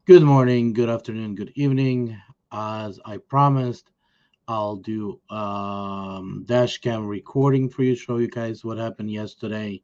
Good morning, good afternoon, good evening. As I promised, I'll do dash cam recording for you, show you guys what happened yesterday.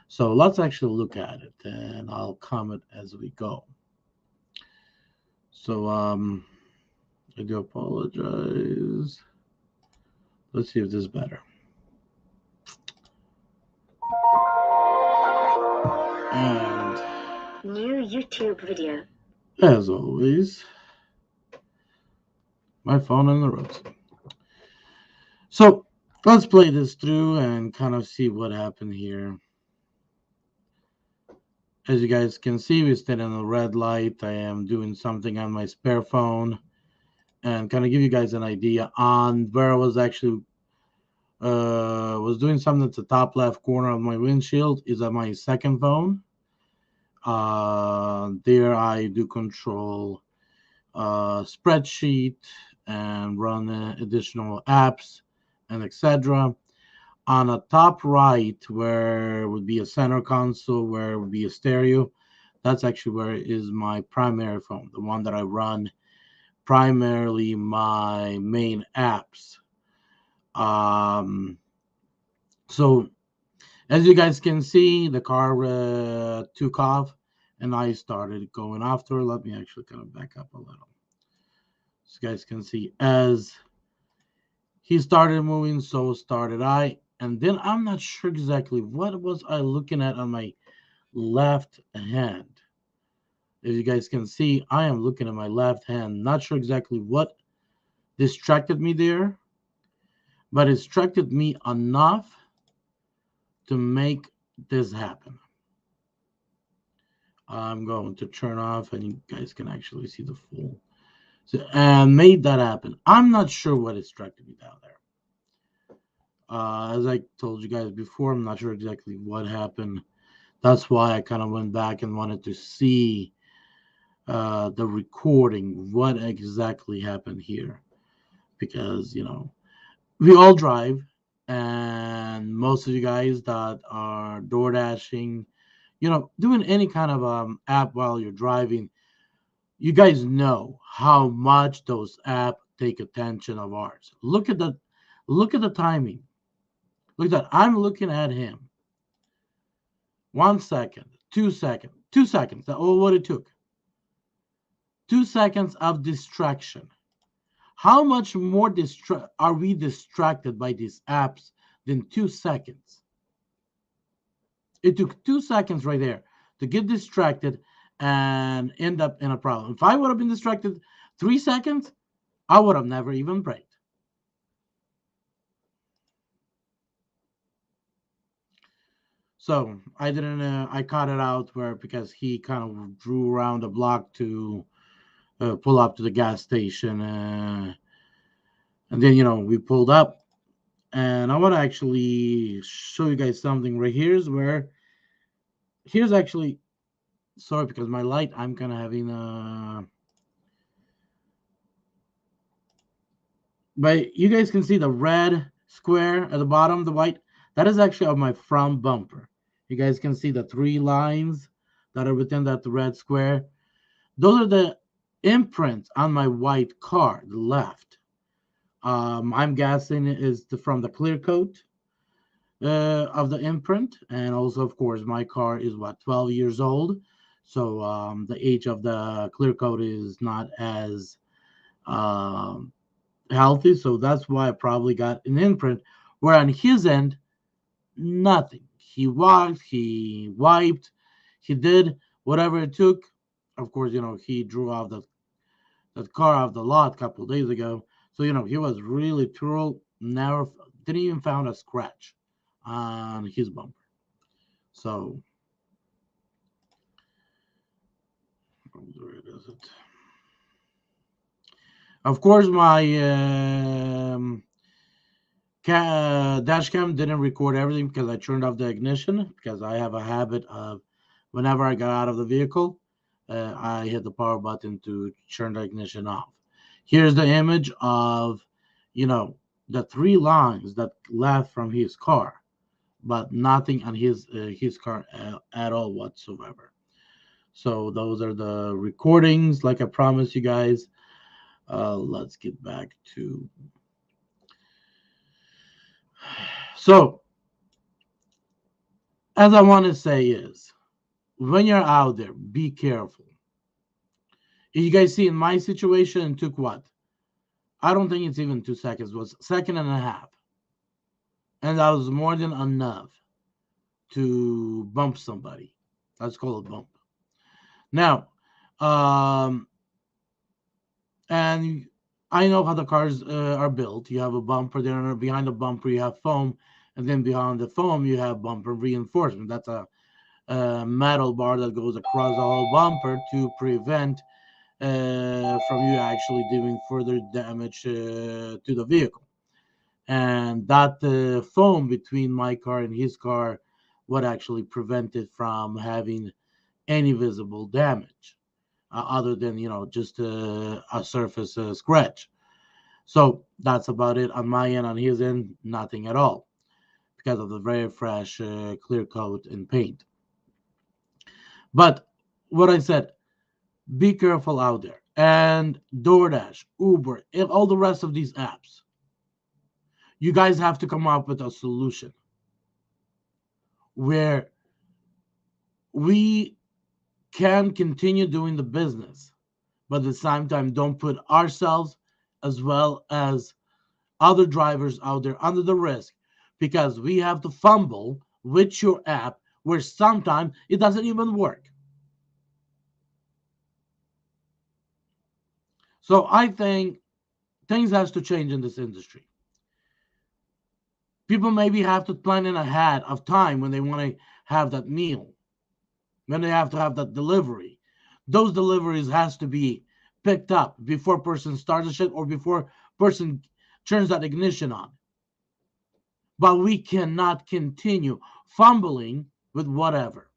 So let's actually look at it and I'll comment as we go. So I do apologize. Let's see if this is better. And New YouTube video. as always, my phone on the road. So let's play this through and kind of see what happened here. As you guys can see, we stayed on a red light. I am doing something on my spare phone and kind of give you guys an idea on where I was actually was doing something at the top left corner of my windshield is on my second phone. There I do control spreadsheet and run additional apps and etc. On the top right, where would be a center console, where would be a stereo, that's actually where is my primary phone, the one that I run primarily my main apps. Um, so as you guys can see, the car took off and I started going after. Let me actually kind of back up a little. So you guys can see as he started moving, so started I. And then I'm not sure exactly what was I looking at on my left hand. As you guys can see, I am looking at my left hand. Not sure exactly what distracted me there, but it distracted me enough to make this happen. I'm going to turn off, and you guys can actually see the full. So, and made that happen. I'm not sure what distracted me down there. As I told you guys before, I'm not sure exactly what happened. That's why I kind of went back and wanted to see the recording, what exactly happened here. Because, we all drive, and most of you guys that are door dashing, doing any kind of app while you're driving, you guys know how much those apps take attention of ours. Look at the timing. Look at that. I'm looking at him. 1 second, 2 seconds, 2 seconds. That's all what it took. 2 seconds of distraction. How much more are we distracted by these apps than 2 seconds? It took 2 seconds right there to get distracted and end up in a problem. If I would have been distracted 3 seconds, I would have never even braked. So I didn't. I caught it out where because he kind of drew around the block to pull up to the gas station, and then we pulled up, and I want to actually show you guys something right here's actually sorry because my light I'm kind of having but you guys can see the red square at the bottom, the white, that is actually of my front bumper. You guys can see the three lines that are within that red square. Those are the imprints on my white car, the left. I'm guessing is from the clear coat of the imprint, and also, of course, my car is 12 years old, so the age of the clear coat is not as um, healthy, so that's why I probably got an imprint. Where on his end, nothing. He walked, he wiped, he did whatever it took. Of course, he drew off that car off the lot a couple of days ago. So, he was really thorough, never didn't even found a scratch on his bumper. So, where is it? Of course, my dash cam didn't record everything because I turned off the ignition because I have a habit of whenever I got out of the vehicle, I hit the power button to turn the ignition off. Here's the image of, the three lines that left from his car, but nothing on his car at all whatsoever. So those are the recordings, like I promised you guys. Let's get back to. So, as I want to say is, when you're out there, be careful. You guys see, in my situation, it took what? I don't think it's even 2 seconds. It was a second and a half, and that was more than enough to bump somebody. Let's call it bump. Now, um, and I know how the cars are built. You have a bumper there, and behind the bumper you have foam, and then behind the foam you have bumper reinforcement. That's a metal bar that goes across the whole bumper to prevent from you actually doing further damage to the vehicle. And that foam between my car and his car would actually prevent it from having any visible damage other than just a surface scratch. So that's about it on my end. On his end, nothing at all because of the very fresh clear coat and paint. But what I said, be careful out there. And DoorDash, Uber, and all the rest of these apps, you guys have to come up with a solution where we can continue doing the business, but at the same time, don't put ourselves as well as other drivers out there under the risk because we have to fumble with your app where sometimes it doesn't even work. So I think things has to change in this industry. People maybe have to plan in ahead of time when they want to have that meal, when they have to have that delivery. Those deliveries has to be picked up before person starts the shit or before person turns that ignition on. But we cannot continue fumbling with whatever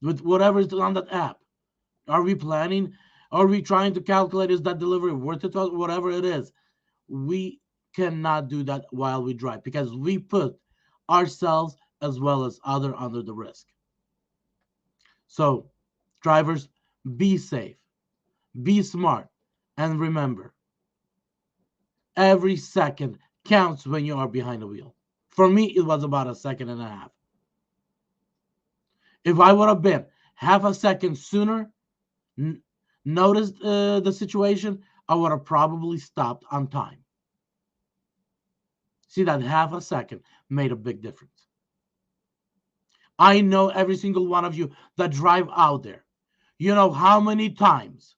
is on that app. Are we planning? Are we trying to calculate is that delivery worth it? Whatever it is, we cannot do that while we drive because we put ourselves as well as other under the risk. So, drivers, be safe, be smart, and remember, every second counts when you are behind the wheel. For me, it was about a second and a half. If I would have been half a second sooner, n- noticed the situation, I would have probably stopped on time. See, that half a second made a big difference. I know every single one of you that drive out there. You know how many times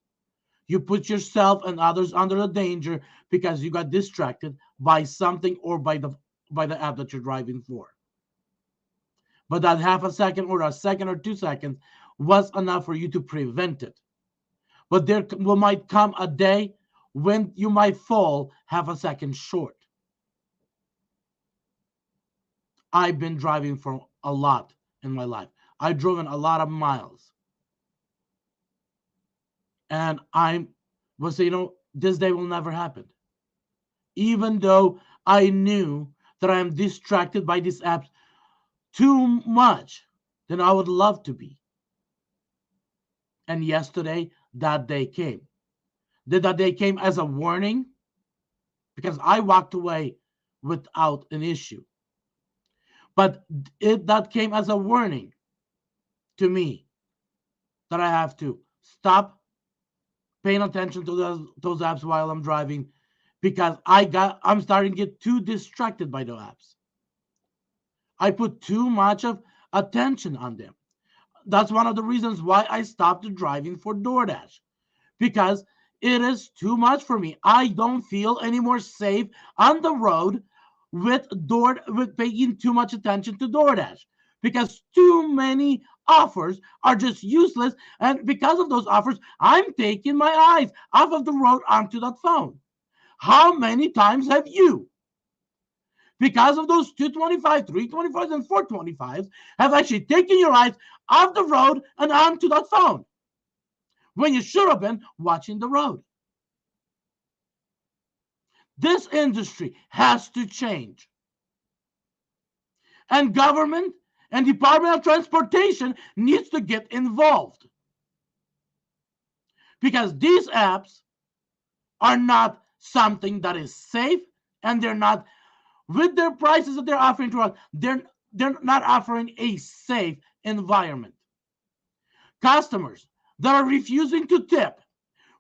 you put yourself and others under a danger because you got distracted by something or by the app that you're driving for. But that half a second or a second or 2 seconds was enough for you to prevent it. But there might come a day when you might fall half a second short. I've been driving for a lot in my life. I've driven a lot of miles. And I was saying, this day will never happen. Even though I knew that I am distracted by these apps too much than I would love to be. And yesterday, that day came. Did that day came as a warning? Because I walked away without an issue. But that came as a warning to me that I have to stop paying attention to those apps while I'm driving because I'm starting to get too distracted by the apps. I put too much of attention on them. That's one of the reasons why I stopped driving for DoorDash because it is too much for me. I don't feel any more safe on the road with paying too much attention to DoorDash because too many offers are just useless, and because of those offers, I'm taking my eyes off of the road onto that phone. How many times have you, because of those 225, 325s, and 425s, have actually taken your eyes off the road and onto that phone when you should have been watching the road? This industry has to change. And government And Department of Transportation needs to get involved. Because these apps are not something that is safe, and they're not, with their prices that they're offering to us, they're not offering a safe environment. Customers that are refusing to tip,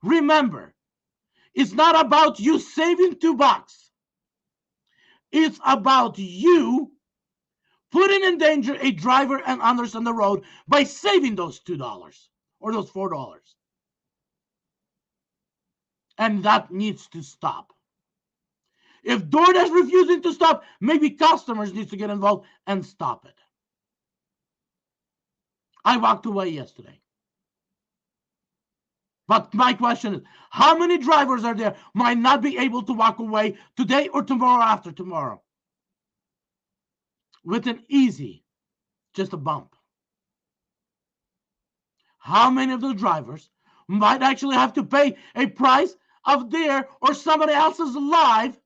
remember, it's not about you saving $2. It's about you putting in danger a driver and others on the road by saving those $2 or those $4. And that needs to stop. If DoorDash is refusing to stop, maybe customers need to get involved and stop it. I walked away yesterday. But my question is, how many drivers are there might not be able to walk away today or tomorrow after tomorrow with an easy, just a bump? How many of those drivers might actually have to pay a price of their or somebody else's life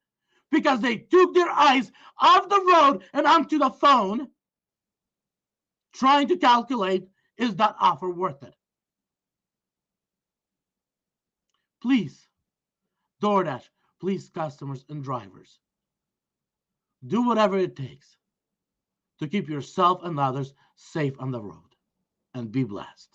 because they took their eyes off the road and onto the phone trying to calculate, is that offer worth it? Please, DoorDash, please, customers and drivers, do whatever it takes to keep yourself and others safe on the road, and be blessed.